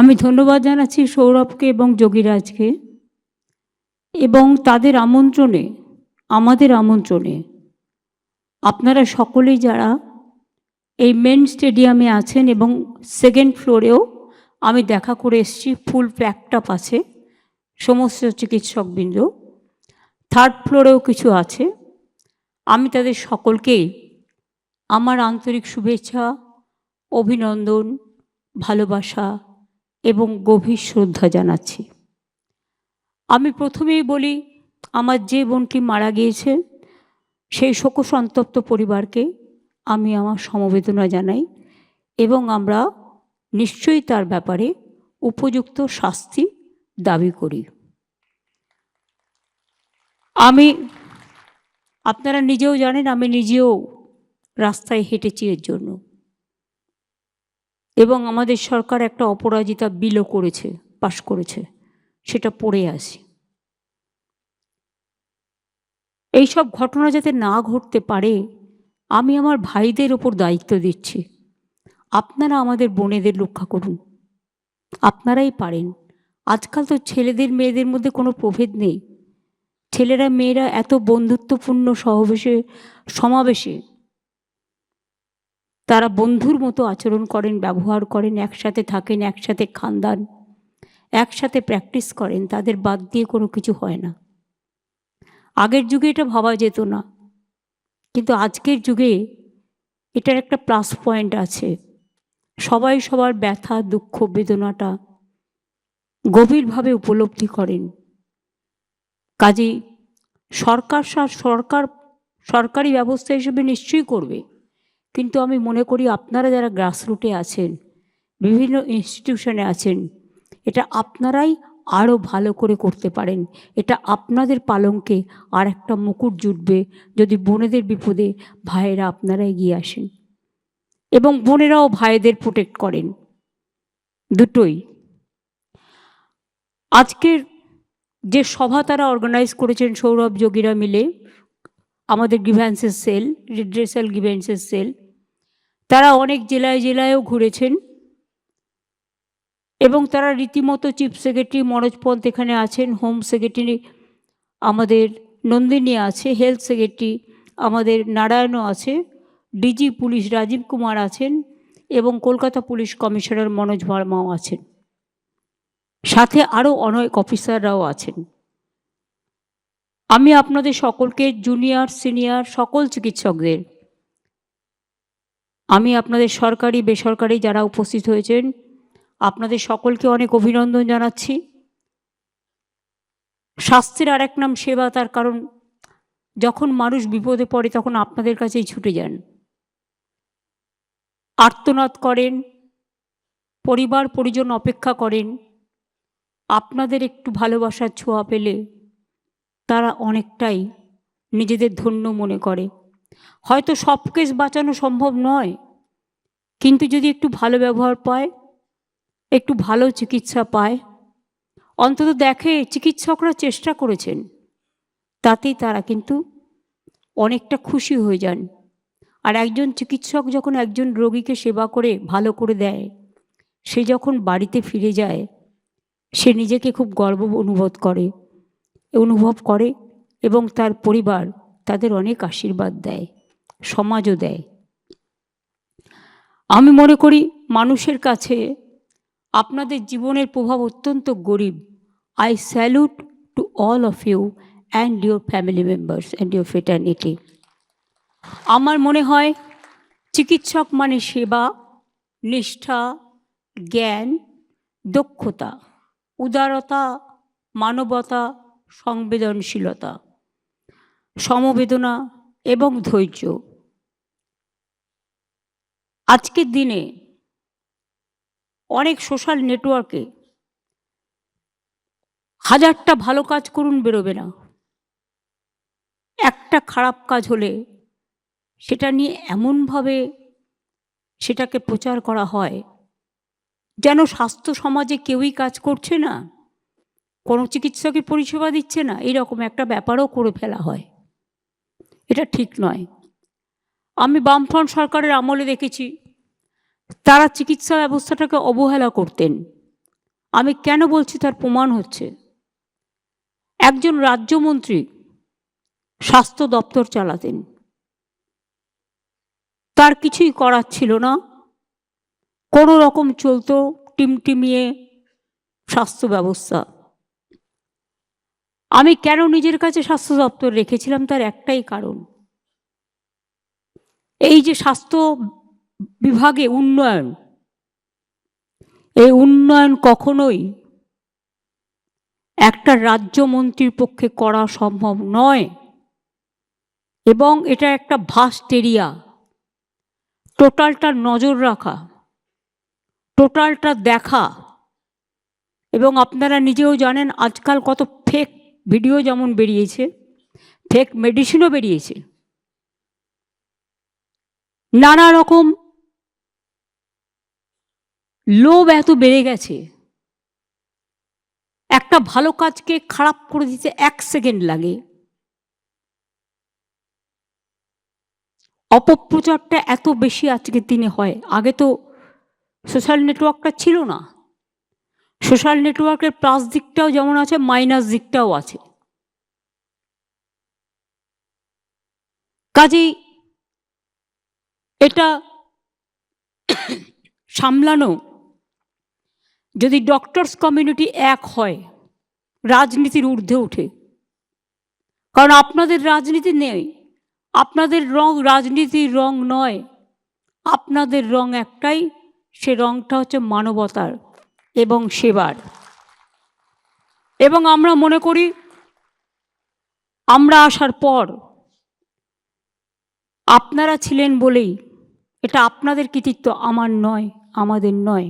আমি ধন্যবাদ জানাচ্ছি সৌরভকে এবং যোগীরাজকে এবং তাদের আমন্ত্রণে, আমাদের আমন্ত্রণে আপনারা সকলেই যারা এই মেন স্টেডিয়ামে আছেন এবং সেকেন্ড ফ্লোরেও আমি দেখা করে এসেছি, ফুল প্যাকড আপ আছে সমস্ত চিকিৎসকবৃন্দ, থার্ড ফ্লোরেও কিছু আছে। আমি তাদের সকলকেই আমার আন্তরিক শুভেচ্ছা, অভিনন্দন, ভালোবাসা এবং গভীর শ্রদ্ধা জানাচ্ছি। আমি প্রথমেই বলি, আমার যে বোনটি মারা গিয়েছে সেই শোকসন্তপ্ত পরিবারকে আমি আমার সমবেদনা জানাই এবং আমরা নিশ্চয়ই তার ব্যাপারে উপযুক্ত শাস্তি দাবি করি। আপনারা নিজেও জানেন, আমি নিজেও রাস্তায় হেঁটেছি এর জন্য, এবং আমাদের সরকার একটা অপরাজিতা বিলও করেছে, পাশ করেছে, সেটা পড়ে আসি। এইসব ঘটনা যাতে না ঘটতে পারে আমি আমার ভাইদের ওপর দায়িত্ব দিচ্ছি। আপনারা আমাদের বোনেদের রক্ষা করুন, আপনারাই পারেন। আজকাল তো ছেলেদের মেয়েদের মধ্যে কোনো প্রভেদ নেই, ছেলেরা মেয়েরা এত বন্ধুত্বপূর্ণ সমাবেশে তারা বন্ধুর মতো আচরণ করেন, ব্যবহার করেন, একসাথে থাকেন, একসাথে খান দান, একসাথে প্র্যাকটিস করেন, তাদের বাদ দিয়ে কোনো কিছু হয় না। আগের যুগে এটা ভাবা যেত না, কিন্তু আজকের যুগে এটার একটা প্লাস পয়েন্ট আছে। সবাই সবার ব্যথা, দুঃখ, বেদনাটা গভীরভাবে উপলব্ধি করেন। কাজেই সরকারি ব্যবস্থা হিসেবে নিশ্চয়ই করবে, কিন্তু আমি মনে করি আপনারা যারা গ্রাসরুটে আছেন, বিভিন্ন ইনস্টিটিউশনে আছেন, এটা আপনারাই আরও ভালো করে করতে পারেন। এটা আপনাদের পালঙ্কে আর একটা মুকুট জুটবে যদি বোনেদের বিপদে ভাইয়েরা আপনারা এগিয়ে আসেন এবং বোনেরাও ভাইদের প্রোটেক্ট করেন, দুটোই। আজকের যে সভা তারা অর্গানাইজ করেছেন সৌরভ যোগীরা মিলে, আমাদের গ্রিভ্যান্সেস সেল, রিড্রেসাল গ্রিভ্যান্সেস সেল, তারা অনেক জেলায় জেলায়ও ঘুরেছেন এবং তারা রীতিমতো চিফ সেক্রেটারি মনোজ পন্থ এখানে আছেন, হোম সেক্রেটারি আমাদের নন্দিনী আছে, হেলথ সেক্রেটারি আমাদের নারায়ণও আছে, ডিজি পুলিশ রাজীব কুমার আছেন এবং কলকাতা পুলিশ কমিশনার মনোজ ভার্মাও আছেন, সাথে আরও অনেক অফিসাররাও আছেন। আমি আপনাদের সকলকে, জুনিয়র সিনিয়র সকল চিকিৎসকদের, আমি আপনাদের সরকারি বেসরকারি যারা উপস্থিত হয়েছেন আপনাদের সকলকে অনেক অভিনন্দন জানাচ্ছি। স্বাস্থ্যের আর এক নাম সেবা, তার কারণ যখন মানুষ বিপদে পড়ে তখন আপনাদের কাছেই ছুটে যান, আর্তনাদ করেন, পরিবার পরিজন অপেক্ষা করেন। আপনাদের একটু ভালোবাসার ছোঁয়া পেলে তারা অনেকটাই নিজেদের ধন্য মনে করে। হয়তো সব কেস বাঁচানো সম্ভব নয়, কিন্তু যদি একটু ভালো ব্যবহার পায়, একটু ভালো চিকিৎসা পায়, অন্তত দেখে চিকিৎসকরা চেষ্টা করেছেন, তাতেই তারা কিন্তু অনেকটা খুশি হয়ে যান। আর একজন চিকিৎসক যখন একজন রোগীকে সেবা করে ভালো করে দেয়, সে যখন বাড়িতে ফিরে যায় সে নিজেকে খুব গর্ব অনুভব করে এবং তার পরিবার তাদের অনেক আশীর্বাদ দেয়, সমাজও দেয়। আমি মনে করি মানুষের কাছে আপনাদের জীবনের প্রভাব অত্যন্ত গরিব। I salute to all of you and your family members and your fraternity. আমার মনে হয় চিকিৎসক মানে সেবা, নিষ্ঠা, জ্ঞান, দক্ষতা, উদারতা, মানবতা, সংবেদনশীলতা, সমবেদনা এবং ধৈর্য। আজকের দিনে অনেক সোশ্যাল নেটওয়ার্কে হাজারটা ভালো কাজ করুন, বেরোবে না। একটা খারাপ কাজ হলে সেটা নিয়ে এমনভাবে সেটাকে প্রচার করা হয় যেন স্বাস্থ্য সমাজে কেউই কাজ করছে না, কোনো চিকিৎসকের পরিষেবা দিচ্ছে না, এইরকম একটা ব্যাপারও করে ফেলা হয়। এটা ঠিক নয়। আমি বামফ্রন্ট সরকারের আমলে দেখেছি তারা চিকিৎসা ব্যবস্থাটাকে অবহেলা করতেন, আমি কেন বলছি তার প্রমাণ হচ্ছে, একজন রাজ্যমন্ত্রী স্বাস্থ্য দপ্তর চালাতেন, তার কিছুই করার ছিল না, কোনো রকম চলতো টিমটিমিয়ে স্বাস্থ্য ব্যবস্থা। আমি কেন নিজের কাছে স্বাস্থ্য দপ্তর রেখেছিলাম তার একটাই কারণ, এই যে স্বাস্থ্য বিভাগে উন্নয়ন, এই উন্নয়ন কখনোই একটা রাজ্যমন্ত্রীর পক্ষে করা সম্ভব নয়, এবং এটা একটা ভাস্ট এরিয়া, টোটালটা নজর রাখা, টোটালটা দেখা। এবং আপনারা নিজেও জানেন আজকাল কত ফেক ভিডিও যেমন বেরিয়েছে, ফেক মেডিসিনও বেরিয়েছে, নানা রকম লোভ এত বেড়ে গেছে, একটা ভালো কাজকে খারাপ করে দিতে 1 সেকেন্ড লাগে। অপপ্রচারটা এত বেশি আজকের দিনে হয়, আগে তো সোশ্যাল নেটওয়ার্কটা ছিল না। সোশ্যাল নেটওয়ার্কের প্লাস দিকটাও যেমন আছে, মাইনাস দিকটাও আছে। কাজেই এটা সামলানো, যদি ডক্টরস কমিউনিটি এক হয়, রাজনীতির ঊর্ধ্বে ওঠে। কারণ আপনাদের রাজনীতি নেই, আপনাদের রং রাজনীতির রং নয়, আপনাদের রং একটাই, সে রংটা হচ্ছে মানবতার এবং সেবার। এবং আমরা মনে করি আমরা আসার পর আপনারা ছিলেন বলেই, এটা আপনাদের কৃতিত্ব, আমার নয়, আমাদের নয়।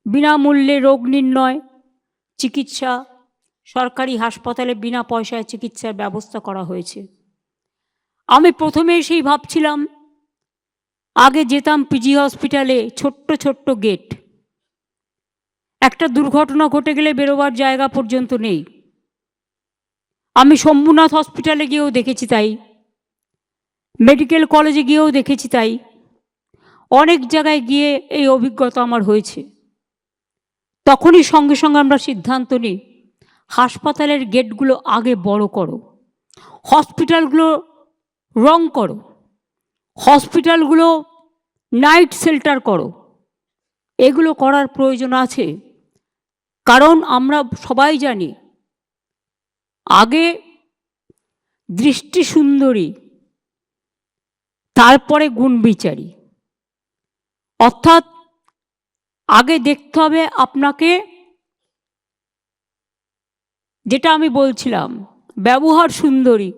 বিনামূল্যে রোগ নির্ণয়, চিকিৎসা, সরকারি হাসপাতালে বিনা পয়সায় চিকিৎসার ব্যবস্থা করা হয়েছে। আমি প্রথমে এসেই ভাবছিলাম, আগে যেতাম পিজি হসপিটালে, ছোট্ট ছোট্ট গেট, একটা দুর্ঘটনা ঘটে গেলে বেরোবার জায়গা পর্যন্ত নেই। আমি শম্ভুনাথ হসপিটালে গিয়েও দেখেছি তাই, মেডিকেল কলেজে গিয়েও দেখেছি তাই, অনেক জায়গায় গিয়ে এই অভিজ্ঞতা আমার হয়েছে। তখনই সঙ্গে সঙ্গে আমরা সিদ্ধান্ত নিই, হাসপাতালের গেটগুলো আগে বড় করো, হসপিটালগুলো রং করো, হসপিটালগুলো নাইট শেল্টার করো, এগুলো করার প্রয়োজন আছে। কারণ আমরা সবাই জানি, আগে দৃষ্টি সুন্দরী, তারপরে গুণ বিচারী। অর্থাৎ আগে দেখতে হবে আপনাকে, যেটা আমি বলছিলাম, ব্যবহার সুন্দরী,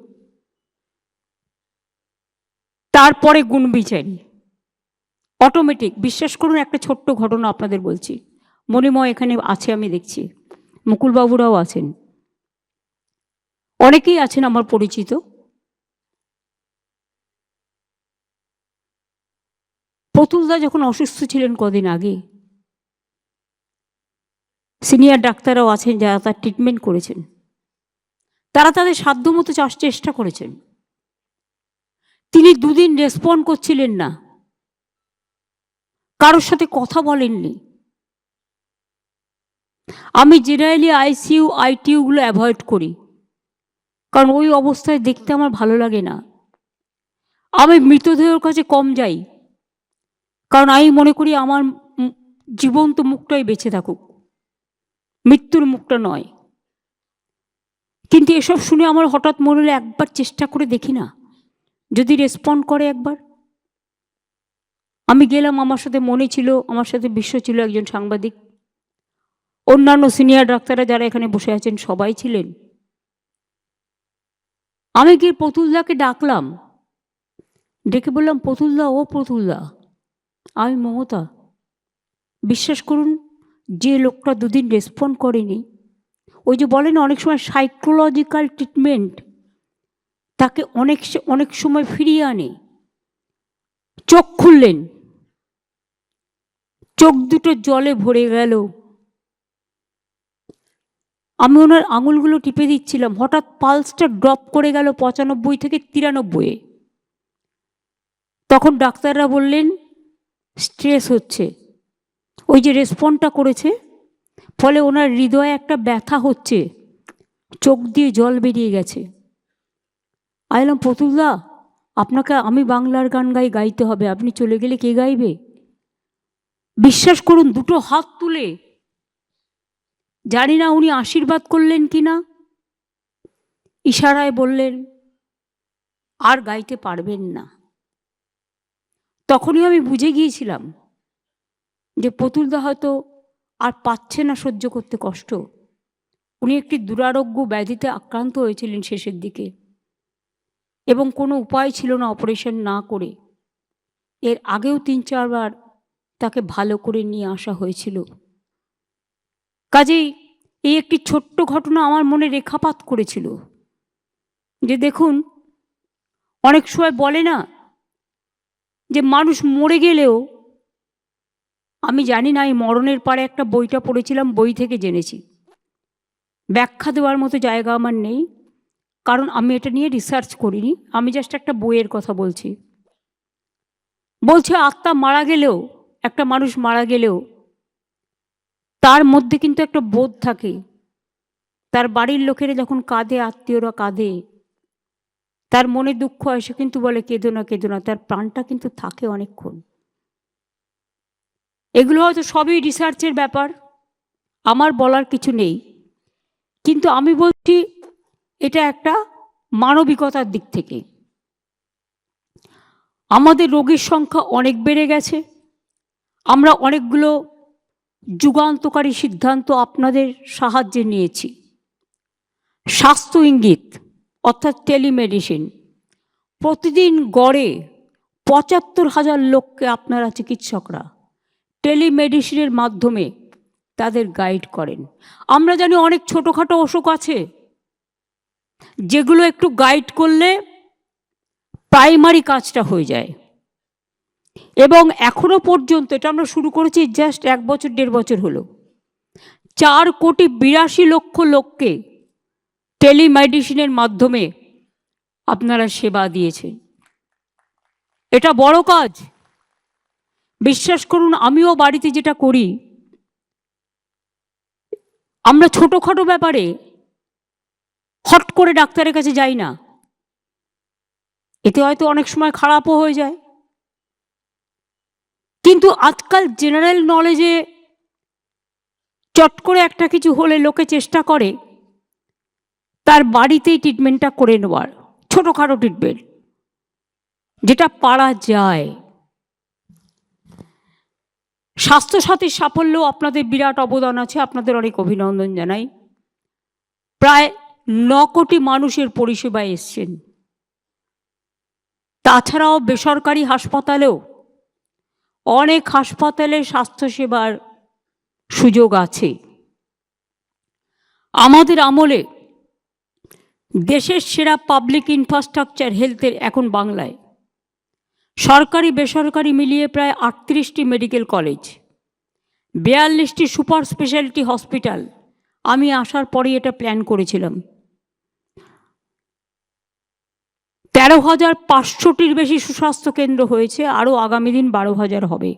তারপরে গুণ বিচারী, অটোমেটিক। বিশ্বাস করুন, একটা ছোট্ট ঘটনা আপনাদের বলছি। মণিময় এখানে আছে, আমি দেখছি, মুকুলবাবুরাও আছেন, অনেকেই আছেন আমার পরিচিত। প্রতুলদা যখন অসুস্থ ছিলেন কদিন আগে, সিনিয়র ডাক্তাররাও আছেন যারা তার ট্রিটমেন্ট করেছেন, তারা তাদের সাধ্যমতো চেষ্টা করেছেন। তিনি 2 দিন রেসপন্ড করছিলেন না, কারোর সাথে কথা বলেননি। আমি জেনারেলি আইসিইউ আইটিইউগুলো অ্যাভয়েড করি, কারণ ওই অবস্থায় দেখতে আমার ভালো লাগে না। আমি মৃতদেহের কাছে কম যাই, কারণ আমি মনে করি আমার জীবন্ত মুখটাই বেঁচে থাকুক, মৃত্যুর মুখটা নয়। কিন্তু এসব শুনে আমার হঠাৎ মনে হলো একবার চেষ্টা করে দেখি না, যদি রেসপন্ড করে একবার। আমি গেলাম, আমার সাথে মনে ছিল, আমার সাথে বিশ্ব ছিল, একজন সাংবাদিক, অন্যান্য সিনিয়র ডাক্তাররা যারা এখানে বসে আছেন সবাই ছিলেন। আমি গিয়ে প্রতুলদাকে ডাকলাম, ডেকে বললাম, প্রতুলদা, ও প্রতুলদা, আমি মমতা। বিশ্বাস করুন, যে লোকটা 2 দিন রেসপন্ড করেনি, ওই যে বলেন অনেক সময় সাইকোলজিক্যাল ট্রিটমেন্ট তাকে অনেক সময় ফিরিয়ে আনে। চোখ খুললেন, চোখ দুটো জলে ভরে গেল। আমি ওনার আঙুলগুলো টিপে দিচ্ছিলাম, হঠাৎ পালসটা ড্রপ করে গেল 95 থেকে 93-এ। তখন ডাক্তাররা বললেন স্ট্রেস হচ্ছে, ওই যে রেসপন্ডটা করেছে ফলে ওনার হৃদয়ে একটা ব্যথা হচ্ছে, চোখ দিয়ে জল বেরিয়ে গেছে। আইলাম, পুতুলদা আপনাকে আমি বাংলার গান গাইতে হবে, আপনি চলে গেলে কে গাইবে? বিশ্বাস করুন, দুটো হাত তুলে, জানি না উনি আশীর্বাদ করলেন কি না, ইশারায় বললেন আর গাইতে পারবেন না। তখনই আমি বুঝে গিয়েছিলাম যে পুতুলদা হয়তো আর পাচ্ছে না সহ্য করতে কষ্ট। উনি একটি দুরারোগ্য ব্যাধিতে আক্রান্ত হয়েছিলেন শেষের দিকে, এবং কোনো উপায় ছিল না অপারেশন না করে। এর আগেও 3-4 বার তাকে ভালো করে নিয়ে আসা হয়েছিল। কাজেই এই একটি ছোট্ট ঘটনা আমার মনে রেখাপাত করেছিল যে দেখুন, অনেক সময় বলে না যে মানুষ মরে গেলেও, আমি জানি না, এই মরণের পারে একটা বইটা পড়েছিলাম, বই থেকে জেনেছি, ব্যাখ্যা দেওয়ার মতো জায়গা আমার নেই, কারণ আমি এটা নিয়ে রিসার্চ করিনি, আমি জাস্ট একটা বইয়ের কথা বলছি। বলছে আত্মা মারা গেলেও, একটা মানুষ মারা গেলেও তার মধ্যে কিন্তু একটা বোধ থাকে। তার বাড়ির লোকেরা যখন কাঁদে, আত্মীয়রা কাঁদে, তার মনে দুঃখ আসে, কিন্তু বলে কেঁদো না কেঁদো না, তার প্রাণটা কিন্তু থাকে অনেকক্ষণ। এগুলো হয়তো সবই রিসার্চের ব্যাপার, আমার বলার কিছু নেই, কিন্তু আমি বলছি এটা একটা মানবিকতার দিক থেকে। আমাদের রোগীর সংখ্যা অনেক বেড়ে গেছে, আমরা অনেকগুলো যুগান্তকারী সিদ্ধান্ত আপনাদের সাহায্যে নিয়েছি। স্বাস্থ্য ইঙ্গিত অর্থাৎ টেলিমেডিসিন, প্রতিদিন গড়ে ৭৫,০০০ লোককে আপনারা চিকিৎসকরা টেলিমেডিসিনের মাধ্যমে তাদের গাইড করেন। আমরা জানি অনেক ছোটোখাটো অসুখ আছে যেগুলো একটু গাইড করলে প্রাইমারি কাজটা হয়ে যায়, এবং এখনো পর্যন্ত, এটা আমরা শুরু করেছি জাস্ট 1 বছর 1.5 বছর হলো, 4,82,00,000 লোককে টেলিমেডিসিনের মাধ্যমে আপনারা সেবা দিয়েছেন। এটা বড় কাজ, বিশ্বাস করুন। আমিও বাড়িতে যেটা করি, আমরা ছোটোখাটো ব্যাপারে হট করে ডাক্তারের কাছে যাই না, এতে হয়তো অনেক সময় খারাপও হয়ে যায়, কিন্তু আজকাল জেনারেল নলেজে চট করে একটা কিছু হলে লোকে চেষ্টা করে তার বাড়িতেই ট্রিটমেন্টটা করে নেওয়ার, ছোটোখাটো ট্রিটমেন্ট যেটা পারা যায়। স্বাস্থ্যসাথীর সাফল্য আপনাদের বিরাট অবদান আছে, আপনাদের অনেক অভিনন্দন জানাই। প্রায় 9 কোটি মানুষের পরিষেবায় এসছেন। তাছাড়াও বেসরকারি হাসপাতালেও অনেক হাসপাতালে স্বাস্থ্যসেবার সুযোগ আছে। আমাদের আমলে দেশের সেরা পাবলিক ইনফ্রাস্ট্রাকচার হেলথের এখন বাংলায়। সরকারি বেসরকারি মিলিয়ে প্রায় 38টি মেডিকেল কলেজ, 42টি সুপার স্পেশালিটি হসপিটাল। আমি আসার পরেই এটা প্ল্যান করেছিলাম। 13,500টির বেশি সুস্বাস্থ্য কেন্দ্র হয়েছে, আরও আগামী দিন 12,000 হবে।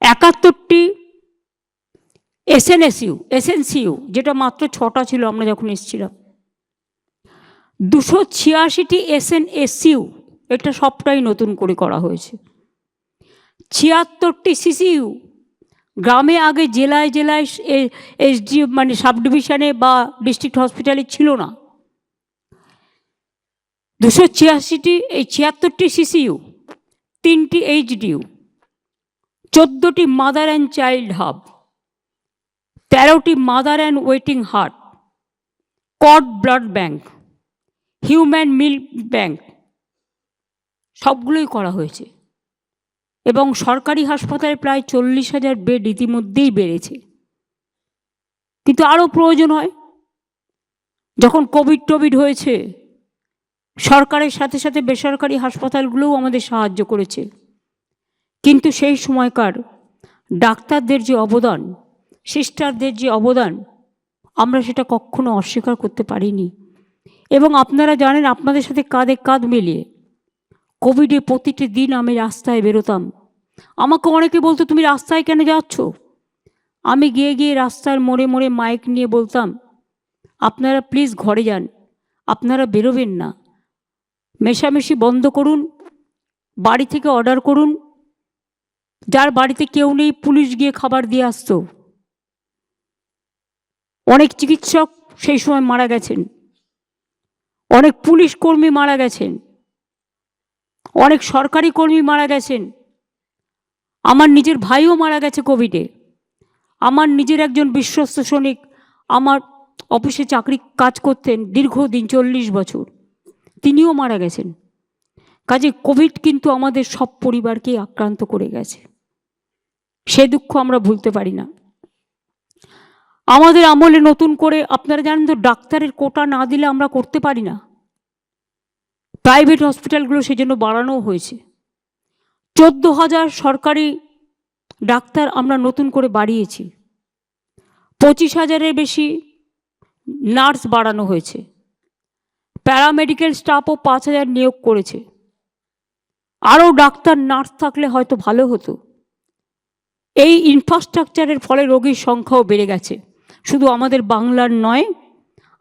71টি এসএনসিইউ, যেটা মাত্র 6টা ছিল আমরা যখন এসেছিলাম। 286টি এসএনএসইউ, এটা সবটাই নতুন করে করা হয়েছে। 76টি সিসিইউ, গ্রামে আগে জেলায় জেলায় এসডি মানে সাব ডিভিশনে বা ডিস্ট্রিক্ট হসপিটালে ছিল না। 286টি, এই 76টি সিসিইউ, 3টি এইচডিইউ, 14টি মাদার অ্যান্ড চাইল্ড হাব, 13টি mother and waiting hut, cord blood bank, human milk bank, সবগুলোই করা হয়েছে। এবং সরকারি হাসপাতালে প্রায় 40,000 বেড ইতিমধ্যেই বেড়েছে, কিন্তু আরও প্রয়োজন হয়। যখন কোভিড হয়েছে, সরকারের সাথে সাথে বেসরকারি হাসপাতালগুলোও আমাদের সাহায্য করেছে, কিন্তু সেই সময়কার ডাক্তারদের যে অবদান, সিস্টারদের যে অবদান, আমরা সেটা কখনো অস্বীকার করতে পারিনি। এবং আপনারা জানেন, আপনাদের সাথে কাঁধে কাঁধ মিলিয়ে কোভিডে প্রতিটি দিন আমি রাস্তায় বেরোতাম। আমাকে অনেকে বলতো, তুমি রাস্তায় কেন যাচ্ছ? আমি গিয়ে গিয়ে রাস্তার মোড়ে মোড়ে মাইক নিয়ে বলতাম, আপনারা প্লিজ ঘরে যান, আপনারা বেরোবেন না, মেশামেশি বন্ধ করুন, বাড়ি থেকে অর্ডার করুন। যার বাড়িতে কেউ নেই পুলিশ গিয়ে খাবার দিয়ে আসতো। অনেক চিকিৎসক সেই সময় মারা গেছেন, অনেক পুলিশ কর্মী মারা গেছেন, অনেক সরকারি কর্মী মারা গেছেন। আমার নিজের ভাইও মারা গেছে কোভিডে। আমার নিজের একজন বিশ্বস্ত সৈনিক আমার অফিসে চাকরি কাজ করতেন দীর্ঘদিন, 40 বছর, তিনিও মারা গেছেন। কাজে কোভিড কিন্তু আমাদের সব পরিবারকে আক্রান্ত করে গেছে, সে দুঃখ আমরা ভুলতে পারি না। আমাদের আমলে নতুন করে, আপনারা জানেন তো, ডাক্তারের কোটা না দিলে আমরা করতে পারি না। প্রাইভেট হসপিটালগুলো সেজন্য বাড়ানো হয়েছে। 14,000 সরকারি ডাক্তার আমরা নতুন করে বাড়িয়েছি। 25,000-এর বেশি নার্স বাড়ানো হয়েছে। প্যারামেডিক্যাল স্টাফও 5,000 নিয়োগ করেছে। আরও ডাক্তার নার্স থাকলে হয়তো ভালো হতো। এই ইনফ্রাস্ট্রাকচারের ফলে রোগীর সংখ্যাও বেড়ে গেছে। শুধু আমাদের বাংলার নয়,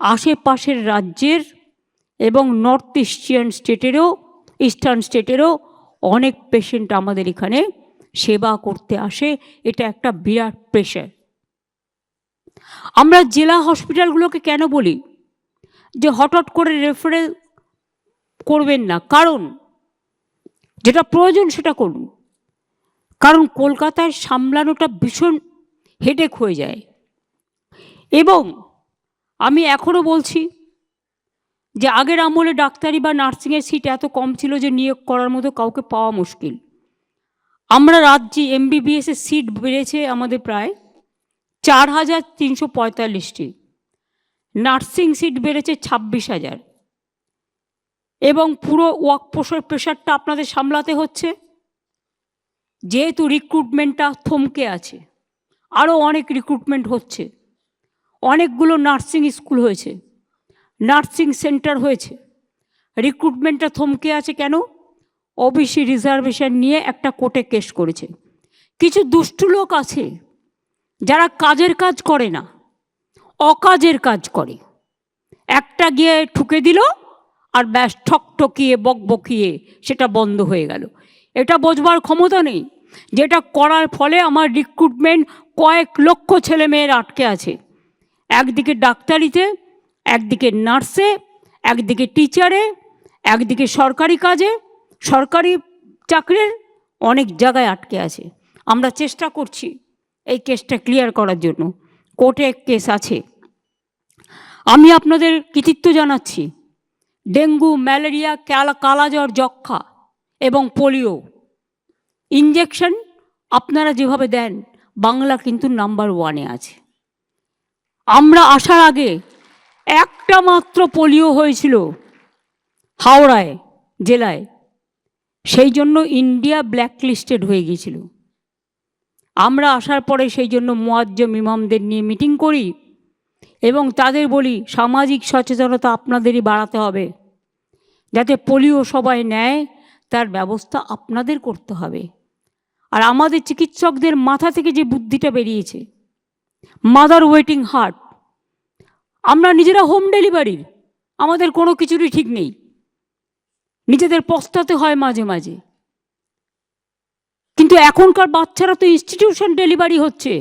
আশেপাশের রাজ্যের এবং নর্থ ইস্টার্ন স্টেটেরও অনেক পেশেন্ট আমাদের এখানে সেবা করতে আসে। এটা একটা বিরাট প্রেশার। আমরা জেলা হসপিটালগুলোকে কেন বলি যে হঠাৎ করে রেফারেল করবেন না? কারণ যেটা প্রয়োজন সেটা করুন। কারণ কলকাতায় সামলানোটা ভীষণ হেডেক হয়ে যায়। এবং আমি এখনও বলছি যে আগের আমলে ডাক্তারি বা নার্সিংয়ের সিট এত কম ছিল যে নিয়োগ করার মতো কাউকে পাওয়া মুশকিল। আমরা রাজ্যে MBBS-এর সিট বেড়েছে আমাদের প্রায় 4,345টি, নার্সিং সিট বেড়েছে 26,000। এবং পুরো ওয়ার্কফোর্সের প্রেশারটা আপনাদের সামলাতে হচ্ছে, যেহেতু রিক্রুটমেন্টটা থমকে আছে। আরও অনেক রিক্রুটমেন্ট হচ্ছে, অনেকগুলো নার্সিং স্কুল হয়েছে, নার্সিং সেন্টার হয়েছে। রিক্রুটমেন্টটা থমকে আছে কেন? ওবিসি রিজার্ভেশন নিয়ে একটা কোর্টে কেস করেছে। কিছু দুষ্টু লোক আছে যারা কাজের কাজ করে না, অকাজের কাজ করে। একটা গিয়ে ঠুকে দিল আর ব্যাস ঠকঠকিয়ে বকবকিয়ে সেটা বন্ধ হয়ে গেল। এটা বোঝবার ক্ষমতা নেই যেটা করার ফলে আমার রিক্রুটমেন্ট কয়েক লক্ষ ছেলে মেয়ের আটকে আছে। একদিকে ডাক্তারিতে, একদিকে নার্সে, একদিকে টিচারে, একদিকে সরকারি কাজে, সরকারি চাকরির অনেক জায়গায় আটকে আছে। আমরা চেষ্টা করছি এই কেসটা ক্লিয়ার করার জন্য। কোর্টে কেস আছে। আমি আপনাদের কৃতিত্ব জানাচ্ছি। ডেঙ্গু, ম্যালেরিয়া, কালাজ্বর, যক্ষা এবং পোলিও ইঞ্জেকশন আপনারা যেভাবে দেন, বাংলা কিন্তু নাম্বার 1-এ আছে। আমরা আসার আগে একটা মাত্র পোলিও হয়েছিল হাওড়ায় জেলায়, সেই জন্য ইন্ডিয়া ব্ল্যাকলিস্টেড হয়ে গিয়েছিল। আমরা আসার পরে সেই জন্য মুয়াজ্জম ইমামদের নিয়ে মিটিং করি এবং তাদের বলি সামাজিক সচেতনতা আপনাদেরই বাড়াতে হবে, যাতে পোলিও সবাই নেয় তার ব্যবস্থা আপনাদের করতে হবে। আর আমাদের চিকিৎসকদের মাথা থেকে যে বুদ্ধিটা বেরিয়েছে, মাদার ওয়েটিং হার্ট, আমরা নিজেরা হোম ডেলিভারির, আমাদের কোনো কিছুরই ঠিক নেই, নিজেদের পস্তাতে হয় মাঝে মাঝে। কিন্তু এখনকার বাচ্চারা তো ইনস্টিটিউশন ডেলিভারি হচ্ছে,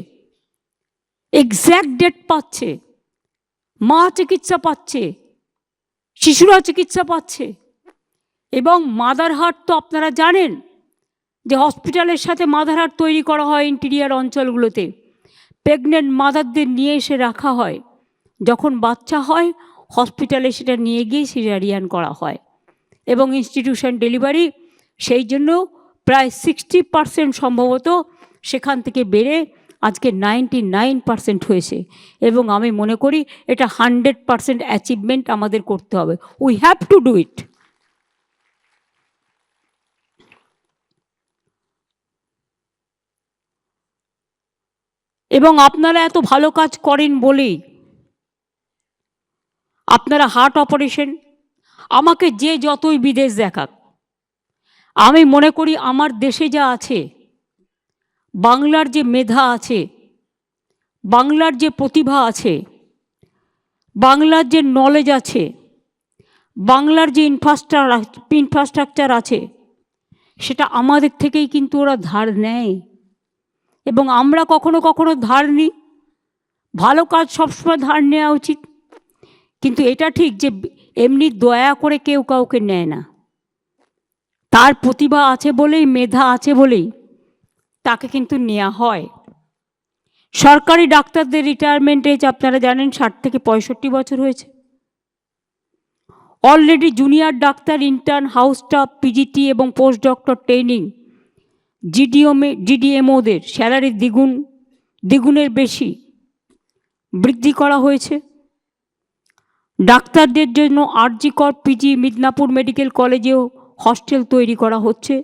এক্স্যাক্ট ডেট পাচ্ছে, মা চিকিৎসা পাচ্ছে, শিশুরা চিকিৎসা পাচ্ছে। এবং মাদার হার্ট তো আপনারা জানেন যে হসপিটালের সাথে মাদার হার্ট তৈরি করা হয় ইন্টিরিয়ার অঞ্চলগুলোতে। প্রেগনেন্ট মাদারদের নিয়ে এসে রাখা হয়, যখন বাচ্চা হয় হসপিটালে সেটা নিয়ে গিয়ে সিজারিয়ান করা হয়। এবং ইনস্টিটিউশন ডেলিভারি সেই জন্য প্রায় 60% সম্ভবত সেখান থেকে বেড়ে আজকে 99% হয়েছে। এবং আমি মনে করি এটা 100% অ্যাচিভমেন্ট আমাদের করতে হবে। We have to do it. এবং আপনারা এত ভালো কাজ করেন বলেই আপনারা হার্ট অপারেশন, আমাকে যে যতই বিদেশ দেখাক, আমি মনে করি আমার দেশে যা আছে, বাংলার যে মেধা আছে, বাংলার যে প্রতিভা আছে, বাংলার যে নলেজ আছে, বাংলার যে ইনফ্রাস্ট্রাকচার আছে, সেটা আমাদের থেকেই কিন্তু ওরা ধার নেয় এবং আমরা কখনো কখনো ধার নিই। ভালো কাজ সবসময় ধার নেওয়া উচিত, কিন্তু এটা ঠিক যে এমনি দয়া করে কেউ কাউকে নেয় না। তার প্রতিভা আছে বলেই, মেধা আছে বলেই তাকে কিন্তু নেওয়া হয়। সরকারি ডাক্তারদের রিটায়ারমেন্ট এজ আপনারা জানেন 60 থেকে 65 বছর হয়েছে। Already junior doctor, intern, house staff, PGT এবং পোস্ট ডক্টর ট্রেনিং জিডিএমওদের স্যালারি দ্বিগুণের বেশি বৃদ্ধি করা হয়েছে। ডাক্তারদের জন্য আরজিকর পিজি মিদনাপুর মেডিকেল কলেজেও হস্টেল তৈরি করা হচ্ছে।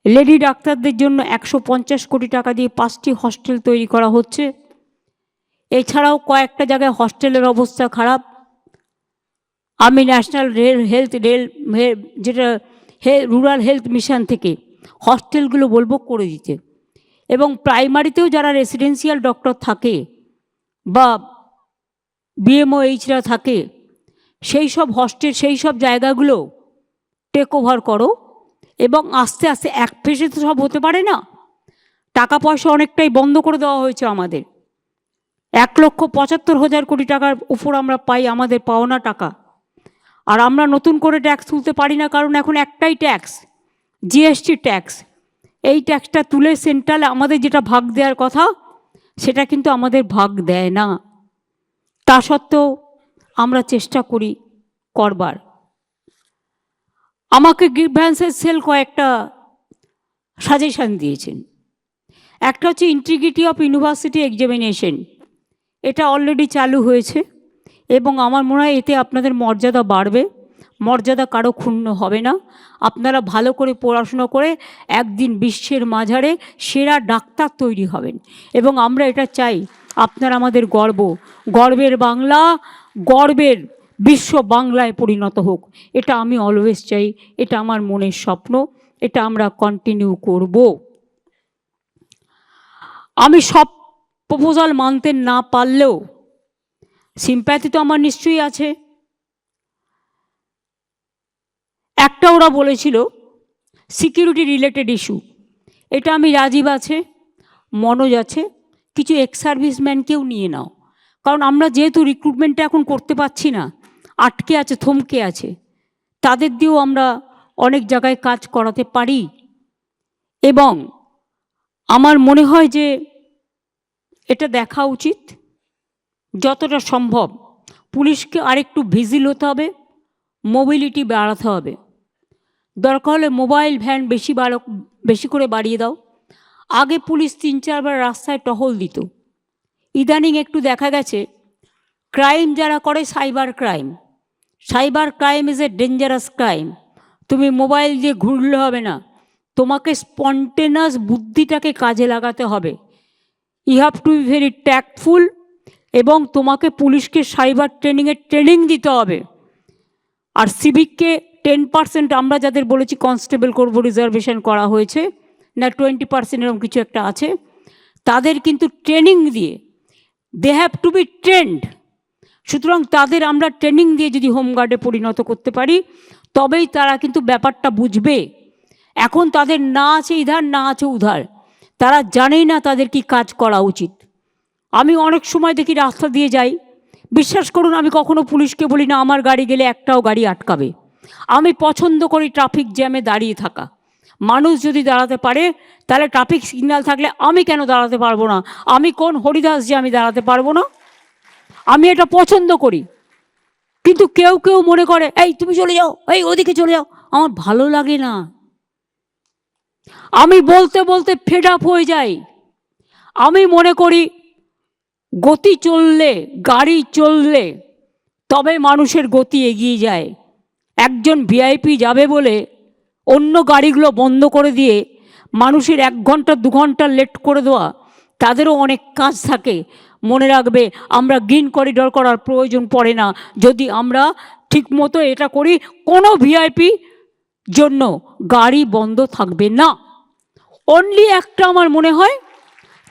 লেডি ডাক্তারদের জন্য 150 কোটি টাকা দিয়ে 5টি হস্টেল তৈরি করা হচ্ছে। এছাড়াও কয়েকটা জায়গায় হস্টেলের অবস্থা খারাপ। আমি ন্যাশনাল রুরাল হেলথ মিশন থেকে হস্টেলগুলো বলবো করে দিতে, এবং প্রাইমারিতেও যারা রেসিডেন্সিয়াল ডক্টর থাকে বা বিএমওএইচরা থাকে, সেই সব হস্টেল, সেই সব জায়গাগুলো টেক ওভার করো এবং আস্তে আস্তে এক ফেসে তো সব হতে পারে না। টাকা পয়সা অনেকটাই বন্ধ করে দেওয়া হয়েছে আমাদের। 1,75,000 কোটি টাকার উপর আমরা পাই আমাদের পাওনা টাকা, আর আমরা নতুন করে ট্যাক্স তুলতে পারি না, কারণ এখন একটাই ট্যাক্স, জিএসটি ট্যাক্স। এই ট্যাক্সটা তুলে সেন্ট্রাল আমাদের যেটা ভাগ দেওয়ার কথা সেটা কিন্তু আমাদের ভাগ দেয় না। তা সত্ত্বেও আমরা চেষ্টা করি করবার। আমাকে গ্রিভ্যান্সেস সেল কয়েকটা সাজেশন দিয়েছেন। একটা হচ্ছে ইন্টিগ্রিটি অফ ইউনিভার্সিটি এক্সামিনেশন, এটা অলরেডি চালু হয়েছে এবং আমার মনে হয় এতে আপনাদের মর্যাদা বাড়বে, মর্যাদা কারো ক্ষুণ্ণ হবে না। আপনারা ভালো করে পড়াশুনো করে একদিন বিশ্বের মাঝারে সেরা ডাক্তার তৈরি হবেন এবং আমরা এটা চাই আপনারা আমাদের গর্বের বাংলা, গর্বের বিশ্ব বাংলায় পরিণত হোক। এটা আমি অলওয়েজ চাই, এটা আমার মনের স্বপ্ন, এটা আমরা কন্টিনিউ করব। আমি সব প্রপোজাল মানতে না পারলেও সিম্প্যাথি তো আমার নিশ্চয়ই আছে। একটা ওরা বলেছিল সিকিউরিটি রিলেটেড ইস্যু, এটা আমি রাজীব আছে, মনোজ আছে, কিছু এক্স সার্ভিসম্যানকেও নিয়ে নাও, কারণ আমরা যেহেতু রিক্রুটমেন্টটা এখন করতে পারছি না, আটকে আছে, থমকে আছে, তাদের দিয়েও আমরা অনেক জায়গায় কাজ করাতে পারি। এবং আমার মনে হয় যে এটা দেখা উচিত যতটা সম্ভব। পুলিশকে আরেকটু ভিজিল হতে হবে, মোবিলিটি বাড়াতে হবে, দরকার হলে মোবাইল ভ্যান বেশি করে বাড়িয়ে দাও। আগে পুলিশ 3-4 বার রাস্তায় টহল দিত, ইদানিং একটু দেখা গেছে ক্রাইম যারা করে cyber crime is a dangerous crime. তুমি মোবাইল দিয়ে ঘুরলে হবে না, তোমাকে স্পন্টেনাস বুদ্ধিটাকে কাজে লাগাতে হবে। You have to be very tactful, এবং তোমাকে পুলিশকে সাইবার ট্রেনিং দিতে হবে। আর সিভিককে 10% আমরা যাদের বলেছি কনস্টেবল করব, রিজার্ভেশন করা হয়েছে না, 20% এরকম কিছু একটা আছে, তাদের কিন্তু ট্রেনিং দিয়ে, they have to be trained. সুতরাং তাদের আমরা ট্রেনিং দিয়ে যদি হোমগার্ডে পরিণত করতে পারি তবেই তারা কিন্তু ব্যাপারটা বুঝবে। এখন তাদের না আছে ইধার, না আছে উধার, তারা জানেই না তাদের কি কাজ করা উচিত। আমি অনেক সময় দেখি রাস্তা দিয়ে যাই, বিশ্বাস করুন আমি কখনো পুলিশকে বলি না আমার গাড়ি গেলে একটাও গাড়ি আটকাবে। আমি পছন্দ করি ট্রাফিক জ্যামে দাঁড়িয়ে থাকা। মানুষ যদি দাঁড়াতে পারে তাহলে ট্রাফিক সিগন্যাল থাকলে আমি কেন দাঁড়াতে পারবো না? আমি কোন হরিদাস যে আমি দাঁড়াতে পারবো না? আমি এটা পছন্দ করি। কিন্তু কেউ কেউ মনে করে এই তুমি চলে যাও, এই ওদিকে চলে যাও, আমার ভালো লাগে না। আমি বলতে বলতে ফেড আপ হয়ে যাই। আমি মনে করি গতি চললে, গাড়ি চললে তবে মানুষের গতি এগিয়ে যায়। একজন ভিআইপি যাবে বলে অন্য গাড়িগুলো বন্ধ করে দিয়ে মানুষের 1 ঘন্টা 2 ঘন্টা লেট করে দেওয়া, তাদেরও অনেক কাজ থাকে। মনে রাখবে আমরা গ্রিন করিডর করার প্রয়োজন পড়ে না যদি আমরা ঠিকমতো এটা করি। কোনো ভিআইপি জন্য গাড়ি বন্ধ থাকবে না। অনলি একটা আমার মনে হয়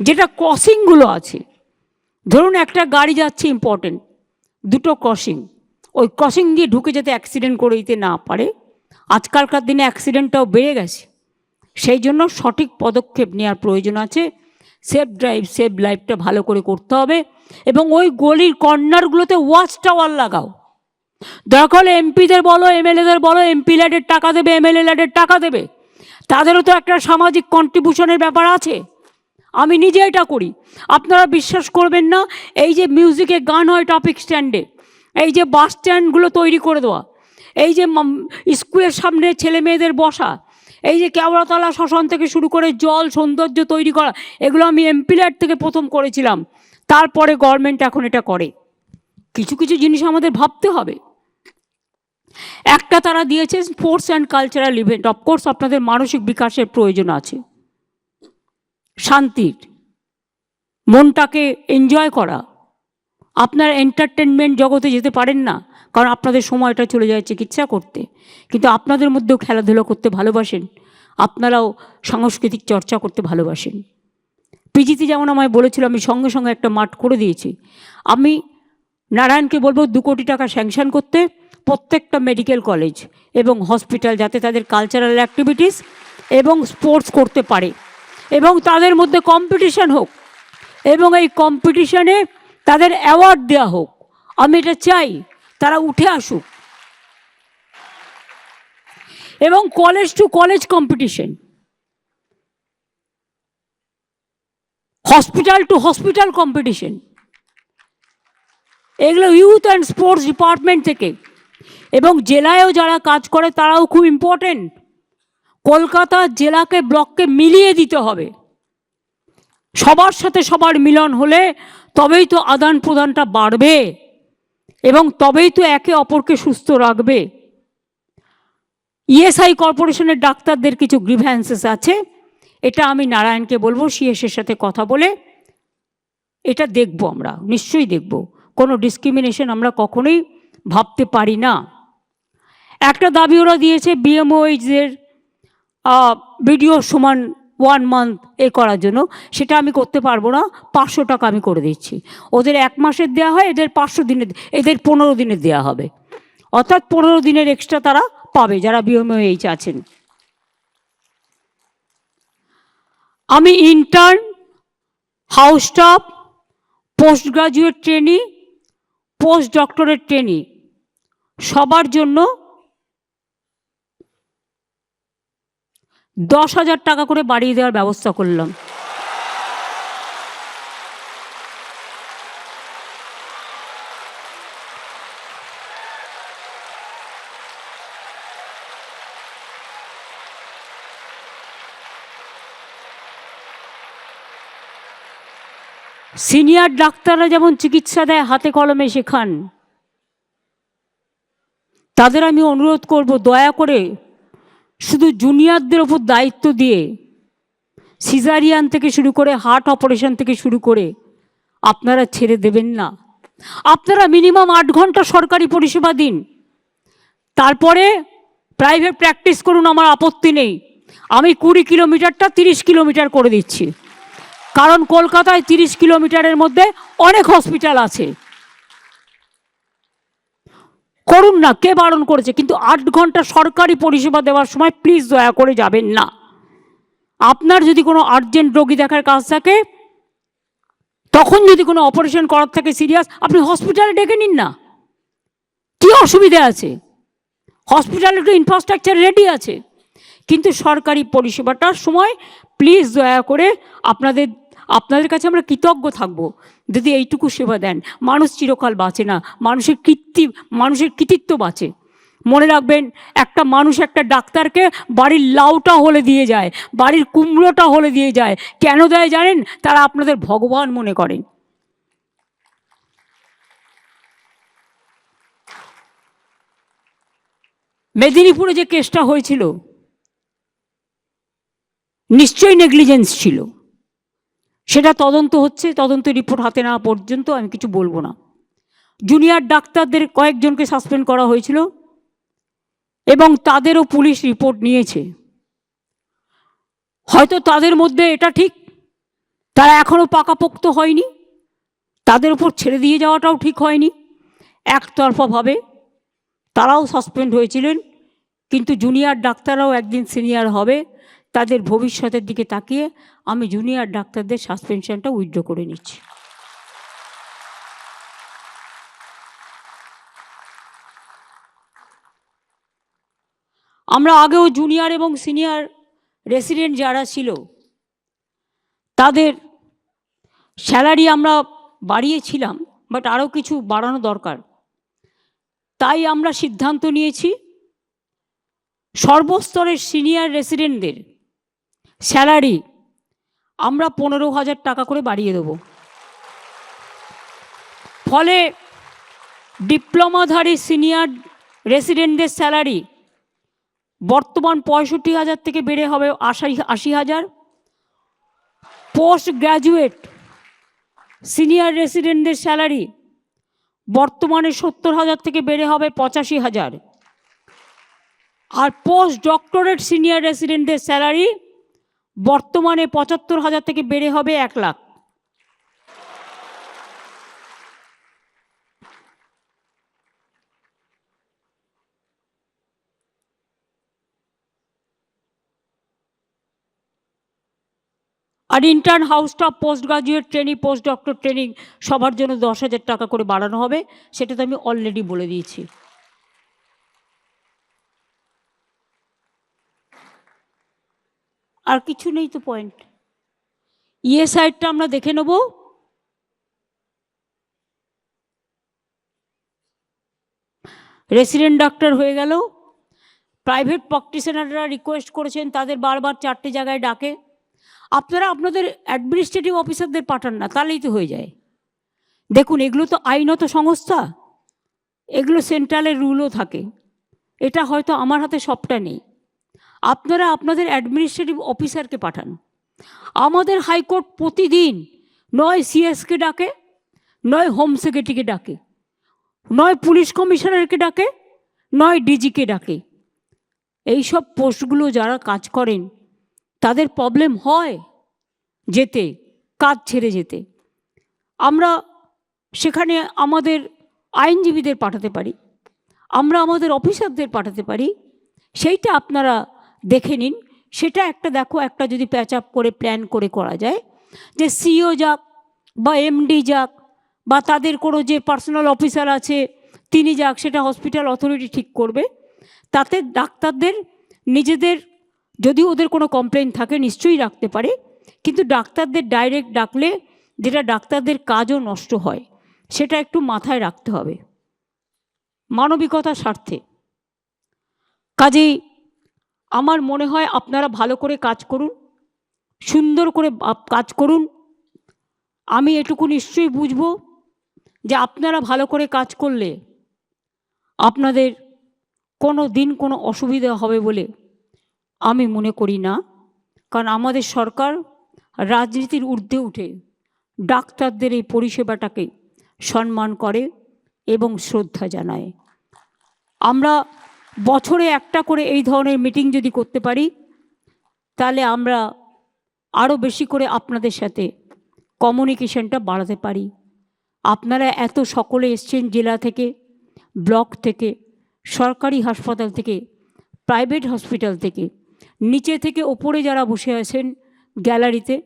যেটা ক্রসিংগুলো আছে, ধরুন একটা গাড়ি যাচ্ছে ইম্পর্টেন্ট, দুটো ক্রসিং, ওই ক্রসিং দিয়ে ঢুকে যেতে অ্যাক্সিডেন্ট করে দিতে না পারে। আজকালকার দিনে অ্যাক্সিডেন্টটাও বেড়ে গেছে, সেই জন্য সঠিক পদক্ষেপ নেওয়ার প্রয়োজন আছে। সেফ ড্রাইভ সেফ লাইফটা ভালো করে করতে হবে। এবং ওই গলির কর্নারগুলোতে ওয়াচ টাওয়ার লাগাও। দরকার হলে এমপিদের বলো, এমএলএদের বলো, এমপি ল্যাডের টাকা দেবে, এমএলএ ল্যাডের টাকা দেবে, তাদেরও তো একটা সামাজিক কন্ট্রিবিউশনের ব্যাপার আছে। আমি নিজে এটা করি, আপনারা বিশ্বাস করবেন না। এই যে মিউজিকে গান হয় টপিক স্ট্যান্ডে, এই যে বাস স্ট্যান্ডগুলো তৈরি করে দেওয়া, এই যে স্কুলের সামনে ছেলে মেয়েদের বসা, এই যে কেওড়াতলা শ্মশান থেকে শুরু করে জল সৌন্দর্য তৈরি করা, এগুলো আমি এমপি ল্যাড থেকে প্রথম করেছিলাম, তারপরে গভর্নমেন্ট এখন এটা করে। কিছু কিছু জিনিস আমাদের ভাবতে হবে। একটা তারা দিয়েছে sports and cultural event. Of course আপনাদের মানসিক বিকাশের প্রয়োজন আছে, শান্তির, মনটাকে এনজয় করা। আপনার এন্টারটেনমেন্ট জগতে যেতে পারেন না, কারণ আপনাদের সময়টা চলে যায় চিকিৎসা করতে, কিন্তু আপনাদের মধ্যেও খেলাধুলা করতে ভালোবাসেন, আপনারাও সাংস্কৃতিক চর্চা করতে ভালোবাসেন। পিজিতে যেমন আমায় বলেছিল, আমি সঙ্গে সঙ্গে একটা মাঠ করে দিয়েছি। আমি নারায়ণকে বলবো 2 কোটি টাকা স্যাংশন করতে প্রত্যেকটা মেডিকেল কলেজ এবং হসপিটাল, যাতে তাদের কালচারাল অ্যাক্টিভিটিস এবং স্পোর্টস করতে পারে এবং তাদের মধ্যে কম্পিটিশান হোক এবং এই কম্পিটিশানে তাদের অ্যাওয়ার্ড দেওয়া হোক। আমি এটা চাই, তারা উঠে আসুক। এবং college to college competition, hospital two hospital competition, এগুলো ইউথ অ্যান্ড স্পোর্টস ডিপার্টমেন্ট থেকে, এবং জেলায়ও যারা কাজ করে তারাও খুব ইম্পর্টেন্ট। কলকাতা জেলাকে ব্লককে মিলিয়ে দিতে হবে। সবার সাথে সবার মিলন হলে তবেই তো আদান প্রদানটা বাড়বে এবং তবেই তো একে অপরকে সুস্থ রাখবে। ইএসআই কর্পোরেশনের ডাক্তারদের কিছু গ্রিভ্যান্সেস আছে, এটা আমি নারায়ণকে বলবো সিএসের সাথে কথা বলে এটা দেখব, আমরা নিশ্চয়ই দেখব। কোনো ডিসক্রিমিনেশন আমরা কখনোই ভাবতে পারি না। একটা দাবি ওরা দিয়েছে বিএমওএইচদের ভিডিও সমান 1 মান্থ করার জন্য, সেটা আমি করতে পারবো না। 500 টাকা আমি করে দিচ্ছি। ওদের 1 মাসের দেওয়া হয়, এদের 500 দিনের, এদের 15 দিনের দেওয়া হবে, অর্থাৎ 15 দিনের এক্সট্রা তারা পাবে যারা বিএমওএইচ আছেন। আমি intern, house staff, post graduate trainee, post doctorate trainee সবার জন্য 10,000 টাকা করে বাড়িয়ে দেওয়ার ব্যবস্থা করলাম। সিনিয়র ডাক্তাররা যেমন চিকিৎসা দেয়, হাতে কলমে শেখান, তাদের আমি অনুরোধ করব দয়া করে শুধু জুনিয়রদের ওপর দায়িত্ব দিয়ে সিজারিয়ান থেকে শুরু করে হার্ট অপারেশন থেকে শুরু করে আপনারা ছেড়ে দেবেন না। আপনারা মিনিমাম 8 ঘন্টা সরকারি পরিষেবা দিন, তারপরে প্রাইভেট প্র্যাকটিস করুন, আমার আপত্তি নেই। আমি 20 কিলোমিটারটা 30 কিলোমিটার করে দিচ্ছি, কারণ কলকাতায় 30 কিলোমিটারের মধ্যে অনেক হসপিটাল আছে। করুন না, কে বারণ করেছে? কিন্তু 8 ঘন্টা সরকারি পরিষেবা দেওয়ার সময় প্লিজ দয়া করে যাবেন না। আপনার যদি কোনো আর্জেন্ট রোগী দেখার কাজ থাকে, তখন যদি কোনো অপারেশন করার থাকে সিরিয়াস, আপনি হসপিটালে ডেকে নিন না, কী অসুবিধা আছে? হসপিটালে একটু ইনফ্রাস্ট্রাকচার রেডি আছে। কিন্তু সরকারি পরিষেবাটার সময় প্লিজ দয়া করে আপনাদের কাছে আমরা কৃতজ্ঞ থাকব যদি এইটুকু সেবা দেন। মানুষ চিরকাল বাঁচে না, মানুষের কৃতিত্ব বাঁচে। মনে রাখবেন, একটা মানুষ একটা ডাক্তারকে বাড়ির লাউটা হলে দিয়ে যায়, বাড়ির কুমড়োটা হলে দিয়ে যায়। কেন দেয় জানেন? তারা আপনাদের ভগবান মনে করেন। মেদিনীপুরে যে কেসটা হয়েছিল, নিশ্চয়ই নেগলিজেন্স ছিল, সেটা তদন্ত হচ্ছে। তদন্ত রিপোর্ট হাতে নেওয়া পর্যন্ত আমি কিছু বলবো না। জুনিয়র ডাক্তারদের কয়েকজনকে সাসপেন্ড করা হয়েছিল এবং তাদেরও পুলিশ রিপোর্ট নিয়েছে। হয়তো তাদের মধ্যে এটা ঠিক, তারা এখনো পাকাপোক্ত হয়নি, তাদের উপর ছেড়ে দিয়ে যাওয়াটাও ঠিক হয়নি। একতরফাভাবে তারাও সাসপেন্ড হয়েছিলেন, কিন্তু জুনিয়র ডাক্তাররাও একদিন সিনিয়র হবে, তাদের ভবিষ্যতের দিকে তাকিয়ে আমি জুনিয়র ডাক্তারদের সাসপেনশনটা উইথড্র করে নিচ্ছি। আমরা আগেও জুনিয়র এবং সিনিয়র রেসিডেন্ট যারা ছিল তাদের স্যালারি আমরা বাড়িয়েছিলাম, বাট আরও কিছু বাড়ানো দরকার। তাই আমরা সিদ্ধান্ত নিয়েছি সর্বস্তরের সিনিয়র রেসিডেন্টদের স্যালারি আমরা 15,000 টাকা করে বাড়িয়ে দেব। ফলে ডিপ্লোমাধারী সিনিয়র রেসিডেন্টদের স্যালারি বর্তমান 65,000 থেকে বেড়ে হবে 80,000। পোস্ট গ্র্যাজুয়েট সিনিয়র রেসিডেন্টদের স্যালারি বর্তমানে 70,000 থেকে বেড়ে হবে 85,000। আর পোস্ট ডক্টরেট সিনিয়র রেসিডেন্টদের স্যালারি বর্তমানে 75,000 থেকে বেড়ে হবে 1 লাখ। আর intern house staff, post graduate training, post doctor training সবার জন্য 10,000 টাকা করে বাড়ানো হবে, সেটা তো আমি অলরেডি বলে দিয়েছি। আর কিছু নেই তো পয়েন্ট। সাইডটা আমরা দেখে নেব। রেসিডেন্ট ডাক্তার হয়ে গেল। প্রাইভেট প্র্যাকটিশনাররা রিকোয়েস্ট করেছেন, তাদের বারবার 4টে জায়গায় ডাকে। আপনারা আপনাদের অ্যাডমিনিস্ট্রেটিভ অফিসারদের পাঠান না, তাহলেই তো হয়ে যায়। দেখুন, এগুলো তো আইনত সংস্থা, এগুলো সেন্ট্রালের রুলও থাকে। এটা হয়তো আমার হাতে সবটা নেই। আপনারা আপনাদের অ্যাডমিনিস্ট্রেটিভ অফিসারকে পাঠান। আমাদের হাইকোর্ট প্রতিদিন নয় সিএসকে ডাকে, নয় হোম সেক্রেটারিকে ডাকে, নয় পুলিশ কমিশনারকে ডাকে, নয় ডিজিকে ডাকে। এইসব পোস্টগুলো যারা কাজ করেন তাদের প্রবলেম হয় যেতে, কাজ ছেড়ে যেতে। আমরা সেখানে আমাদের আইনজীবীদের পাঠাতে পারি, আমরা আমাদের অফিসারদের পাঠাতে পারি। সেইটা আপনারা দেখে নিন। সেটা একটা যদি প্যাচ আপ করে প্ল্যান করে করা যায়, যে সিও যাক বা এমডি যাক বা তাদের কোনো যে পার্সোনাল অফিসার আছে তিনি যাক, সেটা হসপিটাল অথরিটি ঠিক করবে। তাতে ডাক্তারদের নিজেদের যদি ওদের কোনো কমপ্লেন থাকে নিশ্চয়ই রাখতে পারে, কিন্তু ডাক্তারদের ডাইরেক্ট ডাকলে যেটা ডাক্তারদের কাজও নষ্ট হয়, সেটা একটু মাথায় রাখতে হবে মানবিকতার স্বার্থে। কাজেই আমার মনে হয় আপনারা ভালো করে কাজ করুন, সুন্দর করে কাজ করুন। আমি এটুকু নিশ্চয়ই বুঝব যে আপনারা ভালো করে কাজ করলে আপনাদের কোনো দিন কোনো অসুবিধা হবে বলে আমি মনে করি না। কারণ আমাদের সরকার রাজনীতির ঊর্ধ্বে উঠে ডাক্তারদের এই পরিষেবাটাকে সম্মান করে এবং শ্রদ্ধা জানায়। আমরা বছরে একটা করে এই ধরনের মিটিং যদি করতে পারি, তাহলে আমরা আরও বেশি করে আপনাদের সাথে কমিউনিকেশনটা বাড়াতে পারি। আপনারা এত সকলে এসছেন জেলা থেকে, ব্লক থেকে, সরকারি হাসপাতাল থেকে, প্রাইভেট হসপিটাল থেকে, নিচে থেকে ওপরে যারা বসে আছেন গ্যালারিতে,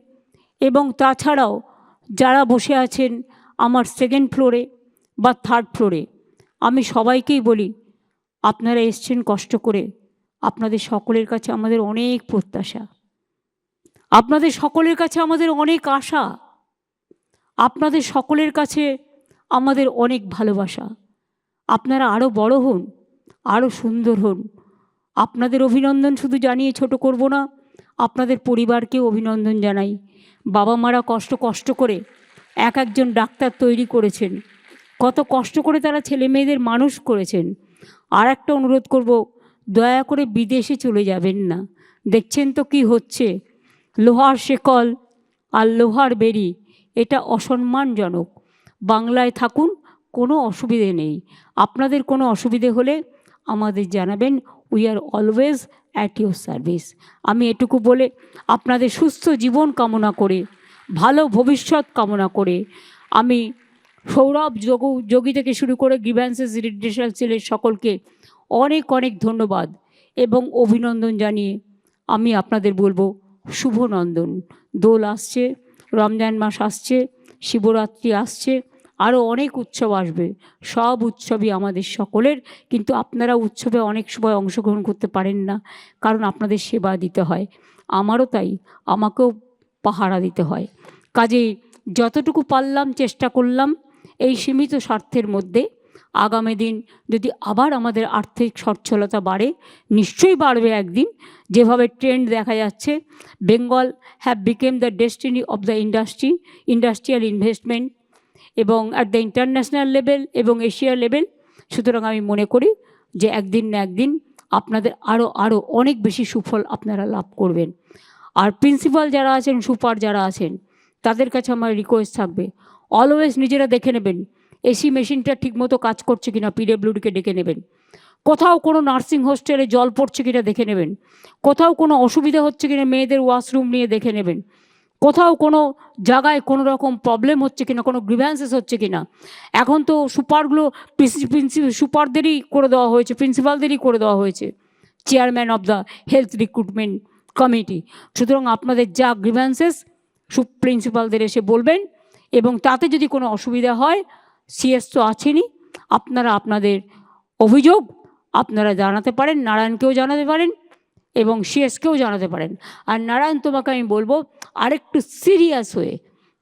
এবং তাছাড়াও যারা বসে আছেন আমার 2nd ফ্লোরে বা 3rd ফ্লোরে, আমি সবাইকেই বলি আপনারা এসছেন কষ্ট করে। আপনাদের সকলের কাছে আমাদের অনেক প্রত্যাশা, আপনাদের সকলের কাছে আমাদের অনেক আশা, আপনাদের সকলের কাছে আমাদের অনেক ভালোবাসা। আপনারা আরও বড় হন, আরও সুন্দর হন। আপনাদের অভিনন্দন শুধু জানিয়ে ছোট করব না, আপনাদের পরিবারকেও অভিনন্দন জানাই। বাবা মারা কষ্ট করে একজন ডাক্তার তৈরি করেছেন, কত কষ্ট করে তারা ছেলে মেয়েদের মানুষ করেছেন। আর একটা অনুরোধ করব, দয়া করে বিদেশে চলে যাবেন না। দেখছেন তো কি হচ্ছে, লোহার শেকল আর লোহার বেড়ি, এটা অসম্মানজনক। বাংলায় থাকুন, কোনো অসুবিধে নেই। আপনাদের কোনো অসুবিধে হলে আমাদের জানাবেন, we are always at your service. আমি এটুকু বলে আপনাদের সুস্থ জীবন কামনা করে, ভালো ভবিষ্যৎ কামনা করে আমি সৌরভ যোগী থেকে শুরু করে গ্রিভ্যান্সেস রিড্রেসাল সেলের সকলকে অনেক অনেক ধন্যবাদ এবং অভিনন্দন জানিয়ে আমি আপনাদের বলবো শুভ নন্দন। দোল আসছে, রমজান মাস আসছে, শিবরাত্রি আসছে, আরও অনেক উৎসব আসবে। সব উৎসবই আমাদের সকলের, কিন্তু আপনারা উৎসবে অনেক সময় অংশগ্রহণ করতে পারেন না, কারণ আপনাদের সেবা দিতে হয়। আমারও তাই, আমাকেও পাহারা দিতে হয়। কাজেই যতটুকু পারলাম চেষ্টা করলাম এই সীমিত স্বার্থের মধ্যে। আগামী দিন যদি আবার আমাদের আর্থিক সচ্ছলতা বাড়ে, নিশ্চয়ই বাড়বে একদিন, যেভাবে ট্রেন্ড দেখা যাচ্ছে, Bengal have became the destiny of the industrial investment এবং অ্যাট দ্য ইন্টারন্যাশনাল লেভেল এবং এশিয়া লেভেল। সুতরাং আমি মনে করি যে একদিন না একদিন আপনাদের আরও অনেক বেশি সুফল আপনারা লাভ করবেন। আর প্রিন্সিপাল যারা আছেন, সুপার যারা আছেন, তাদের কাছে আমার রিকোয়েস্ট থাকবে, অলওয়েজ নিজেরা দেখে নেবেন এসি মেশিনটা ঠিকমতো কাজ করছে কিনা, পিডব্লিউডিকে ডেকে নেবেন। কোথাও কোনো নার্সিং হোস্টেলে জল পড়ছে কিনা দেখে নেবেন। কোথাও কোনো অসুবিধা হচ্ছে কিনা মেয়েদের ওয়াশরুম নিয়ে দেখে নেবেন। কোথাও কোনো জায়গায় কোনো রকম প্রবলেম হচ্ছে কিনা, কোনো গ্রিভ্যান্সেস হচ্ছে কিনা। এখন তো সুপারগুলো সুপারদেরই করে দেওয়া হয়েছে, প্রিন্সিপালদেরই করে দেওয়া হয়েছে, chairman of the health recruitment committee. সুতরাং আপনাদের যা গ্রিভ্যান্সেস প্রিন্সিপালদের এসে বলবেন, এবং তাতে যদি কোনো অসুবিধা হয়, সিএস তো আছেনই, আপনারা আপনাদের অভিযোগ আপনারা জানাতে পারেন, নারায়ণকেও জানাতে পারেন এবং সিএসকেও জানাতে পারেন। আর নারায়ণ, তোমাকে আমি বলবো আরেকটু সিরিয়াস হয়ে,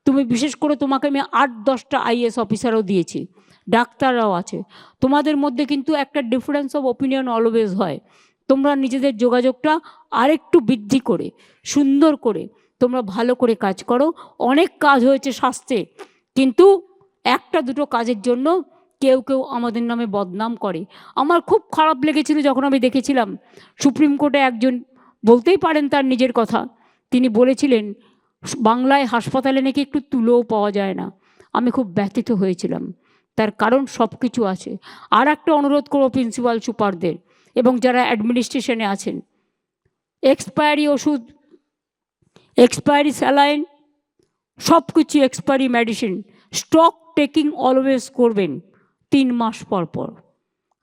তুমি বিশেষ করে তোমাকে আমি 8-10টা আইএস অফিসারও দিয়েছি, ডাক্তাররাও আছে, তোমাদের মধ্যে কিন্তু একটা ডিফারেন্স অফ ওপিনিয়ন অলওয়েজ হয়। তোমরা নিজেদের যোগাযোগটা আরেকটু বৃদ্ধি করে, সুন্দর করে তোমরা ভালো করে কাজ করো। অনেক কাজ হয়েছে স্বাস্থ্যে, কিন্তু একটা দুটো কাজের জন্য কেউ কেউ আমাদের নামে বদনাম করে। আমার খুব খারাপ লেগেছিল যখন আমি দেখেছিলাম সুপ্রিম কোর্টে একজন, বলতেই পারেন তার নিজের কথা, তিনি বলেছিলেন বাংলায় হাসপাতালে নাকি একটু তুলোও পাওয়া যায় না। আমি খুব ব্যথিত হয়েছিলাম, তার কারণ সব কিছু আছে। আর একটা অনুরোধ করবো প্রিন্সিপাল সুপারদের এবং যারা অ্যাডমিনিস্ট্রেশনে আছেন, এক্সপায়ারি ওষুধ, এক্সপায়ারি স্যালাইন, সব কিছু expiry medicine stock taking always করবেন 3 মাস পর পর,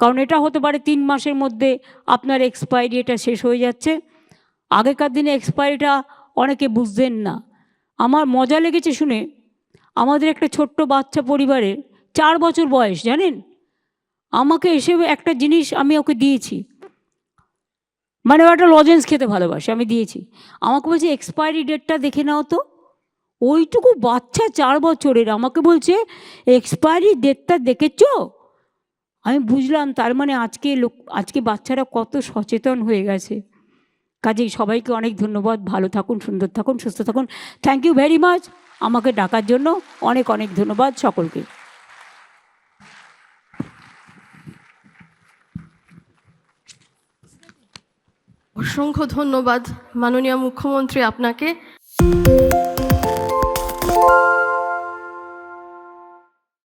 কারণ এটা হতে পারে 3 মাসের মধ্যে আপনার এক্সপায়ারি এটা শেষ হয়ে যাচ্ছে। আগেকার দিনে এক্সপায়ারিটা অনেকে বুঝতেন না। আমার মজা লেগেছে শুনে, আমাদের একটা ছোট্ট বাচ্চা পরিবারের 4 বছর বয়স, জানেন, আমাকে এসে একটা জিনিস আমি ওকে দিয়েছি, মানে ও একটা লজেন্স খেতে ভালোবাসে, আমি দিয়েছি, আমাকে বলছে এক্সপায়ারি ডেটটা দেখে নাও তো। ওইটুকু বাচ্চা 4 বছরের আমাকে বলছে এক্সপায়ারি ডেটটা দেখেছ। আমি বুঝলাম তার মানে আজকে বাচ্চারা কত সচেতন হয়ে গেছে। কাজেই সবাইকে অনেক ধন্যবাদ। ভালো থাকুন, সুন্দর থাকুন, সুস্থ থাকুন। থ্যাংক ইউ ভেরি মাচ আমাকে ডাকার জন্য। অনেক অনেক ধন্যবাদ সকলকে। অসংখ্য ধন্যবাদ মাননীয় মুখ্যমন্ত্রী আপনাকে।